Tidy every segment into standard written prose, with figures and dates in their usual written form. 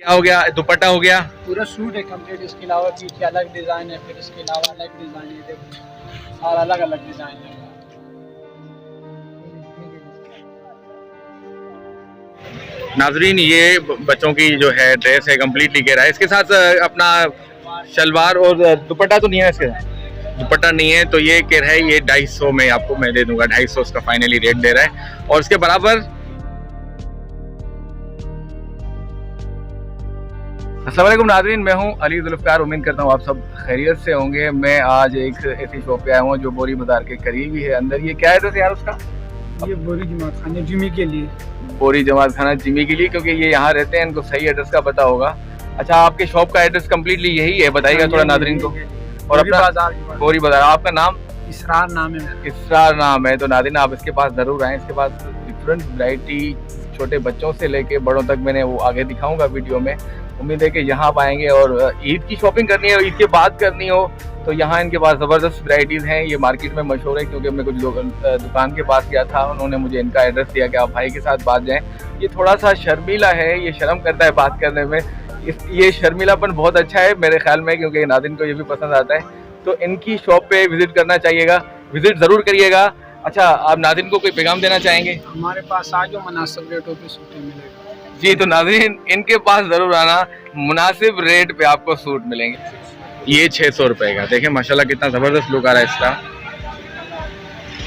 क्या हो गया? दुपट्टा हो गया। पूरा सूट है कंप्लीट। इसके अलावा पीछे अलग डिज़ाइन है, फिर इसके अलावा अलग डिज़ाइन है, देखो और अलग अलग डिज़ाइन है। नाजरीन, ये बच्चों की जो है ड्रेस है कम्प्लीटली कह रहा है। इसके साथ अपना शलवार और दुपट्टा तो नहीं है इसके साथ? दुपट्टा नहीं है तो ये कह रहा है ये 250 में आपको मैं दे दूंगा। 250 उसका फाइनली रेट दे रहा है। और इसके बराबर अस्सलाम वालेकुम नाज़रीन, मैं हूं अली जुल्फ़िकार। उम्मीद करता हूं आप सब खैरियत से होंगे। मैं आज एक ऐसी शॉप पे आया हूं जो बोरी बाजार के करीब ही है। अंदर ये क्या एड्रेस है यार उसका? ये बोरी जमात खाने जिमी के लिए। बोरी जमात खाना जिमी के लिए, क्योंकि ये यहाँ रहते हैं, इनको सही एड्रेस का पता होगा। अच्छा, आपके शॉप का एड्रेस कम्प्लीटली यही है? बताइएगा थोड़ा नाज़रीन को। और अपना बोरी बाजार। आपका नाम? इसरार नाम है। इसरार नाम है। तो नाज़रीन आप इसके पास ज़रूर आएँ। इसके पास डिफरेंट वैरायटी छोटे बच्चों से लेके बड़ों तक मैंने वो आगे दिखाऊंगा वीडियो में। उम्मीद है कि यहाँ आप आएंगे और ईद की शॉपिंग करनी है और ईद के बाद करनी हो तो यहाँ इनके पास ज़बरदस्त वैरायटीज़ हैं। ये मार्केट में मशहूर है, क्योंकि मैं कुछ लोग दुकान के पास गया था, उन्होंने मुझे इनका एड्रेस दिया कि आप भाई के साथ बात जाएं। ये थोड़ा सा शर्मीला है, ये शर्म करता है बात करने में। ये शर्मीलापन बहुत अच्छा है मेरे ख्याल में, क्योंकि नाज़रीन को ये भी पसंद आता है। तो इनकी शॉप पे विज़िट करना चाहिएगा, विज़िट ज़रूर करिएगा। अच्छा, आप नाज़रीन को कोई पैगाम देना चाहेंगे? हमारे पास आ जो मुनासिब रेटों पे सूटें मिलेगा। जी, तो नाज़रीन इनके पास ज़रूर आना, मुनासिब रेट पे आपको सूट मिलेंगे। ये 600 रुपए का, देखें माशाल्लाह कितना ज़बरदस्त लुक आ रहा है इसका।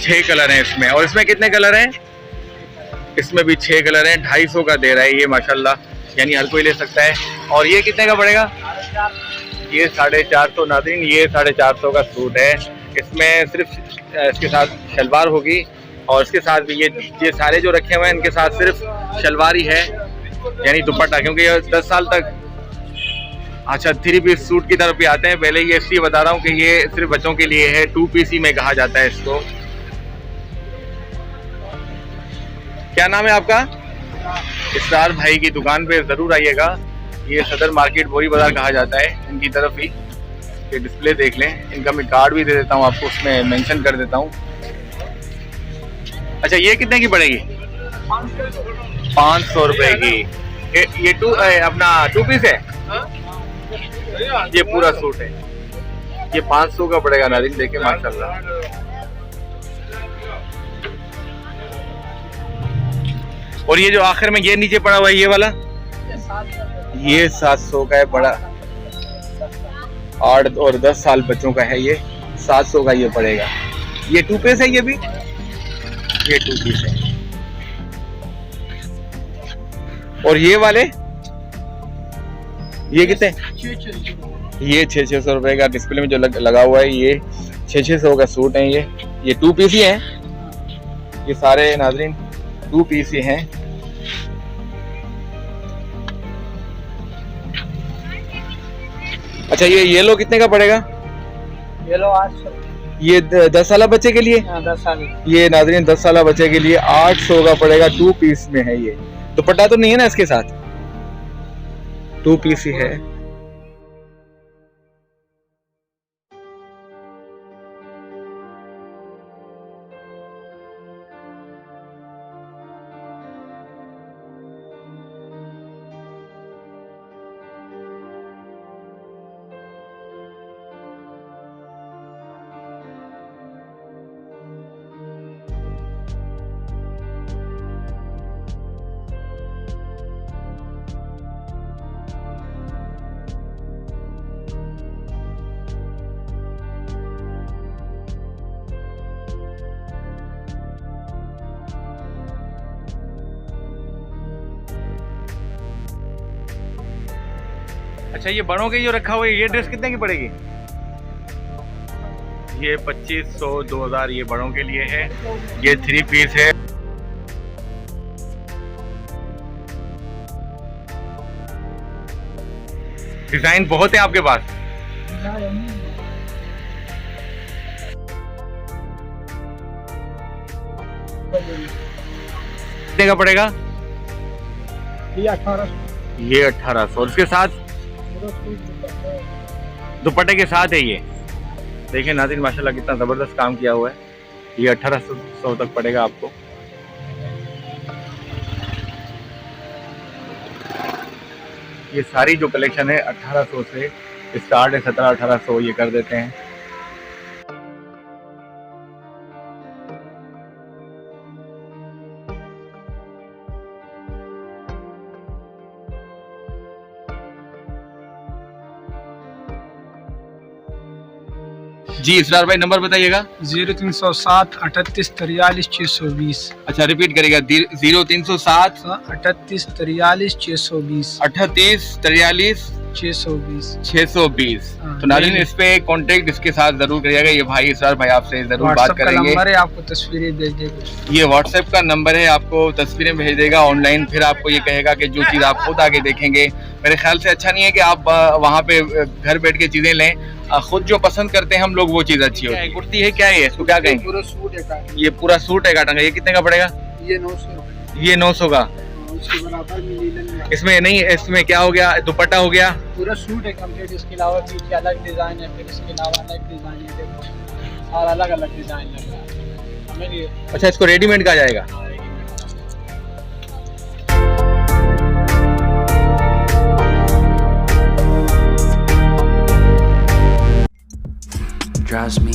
6 कलर हैं इसमें। और इसमें कितने कलर हैं? इसमें भी 6 कलर हैं। 250 का दे रहा है ये माशाल्लाह, यानी हर कोई ले सकता है। और ये कितने का पड़ेगा? ये 450। नाज़रीन ये 450 का सूट है। इसमें सिर्फ इसके साथ शलवार होगी और इसके साथ भी ये सारे जो रखे हुए हैं इनके साथ सिर्फ शलवार ही है, यानी दुपट्टा, क्योंकि ये 10 साल तक। अच्छा, 3 पीस सूट की तरफ भी आते हैं। पहले ये इसलिए बता रहा हूँ कि ये सिर्फ बच्चों के लिए है। 2 पीस ही में कहा जाता है इसको। क्या नाम है आपका? इसरार भाई की दुकान पे ज़रूर आइएगा। ये सदर मार्केट बोरी बाजार कहा जाता है इनकी तरफ ही। ये डिस्प्ले देख लें, इनका मैं कार्ड भी दे देता हूँ आपको, उसमें मेंशन कर देता हूँ। अच्छा, ये कितने की पड़ेगी? 500 रुपए की। ये अपना 2 पीस है। ये पूरा सूट है। ये 500 का पड़ेगा नाज़रीन, देखें माशाल्लाह। और ये जो आखिर में ये नीचे पड़ा हुआ है ये वाला, ये 700 का है। बड़ा 8 और 10 साल बच्चों का है। ये 700 का ये पड़ेगा। ये 2 पीस है। ये भी ये 2 पीस है। और ये वाले ये कितने? ये 600 रुपए का। डिस्प्ले में जो लगा हुआ है ये 600 का सूट है। ये 2 पीस ही हैं। ये सारे नाज़रीन 2 पीस ही हैं। अच्छा, ये येलो कितने का पड़ेगा? येलो 800। ये 10 साल बच्चे के लिए। 10 साल। ये नाज़रीन 10 साल बच्चे के लिए 800 का पड़ेगा। 2 पीस में है। ये दुपट्टा तो नहीं है ना इसके साथ? 2 पीस ही है। अच्छा, ये बड़ों के जो रखा हुआ है ये ड्रेस कितने की पड़ेगी? ये 2500 2000 ये बड़ों के लिए है। ये 3 पीस है। डिजाइन बहुत है आपके पास। कितने का पड़ेगा? ये 1800। ये 1800। और इसके साथ दुपट्टे के साथ है ये। देखिए नाज़रीन माशाल्लाह कितना ज़बरदस्त काम किया हुआ है। ये 1800 तक पड़ेगा आपको। ये सारी जो कलेक्शन है 1800 से स्टार्ट है, 1700-1800 ये कर देते हैं। जी इसरार भाई नंबर बताइएगा। 0307 38 43 620। अच्छा रिपीट करिएगा। 0307 38 43 620 38 43 620। 620। हाँ, तो नाज़रीन नहीं। इस पे कांटेक्ट इसके साथ जरूर करिएगा। ये भाई इसरार भाई आपसे जरूर बात व्हाट्सएप का करेंगे। नंबर है, आपको तस्वीरें भेज देगा। ये व्हाट्सएप का नंबर है, आपको तस्वीरें भेज देगा ऑनलाइन, फिर आपको ये कहेगा कि जो चीज़ आप खुद आगे देखेंगे। मेरे ख्याल से अच्छा नहीं है कि आप वहाँ पे घर बैठ के चीज़ें लें, खुद जो पसंद करते हैं हम लोग वो चीज़ अच्छी होती है। कुर्ती है क्या है इसको क्या कहेंगे? पूरा सूट है का, ये पूरा सूट है काटन का, ये कितने का पड़ेगा? ये 900 रुपए। ये 900 का। उसके बराबर में नीलन में इसमें नहीं, इसमें क्या हो गया, दुपट्टा हो गया। पूरा सूट है कंप्लीट। इसके अलावा पीछे अलग डिजाइन है, फिर इसके अलावा अलग डिजाइन है। देखो सारा अलग अलग डिजाइन लग रहा है हमें ये। अच्छा इसको रेडीमेड कहा जाएगा। drives me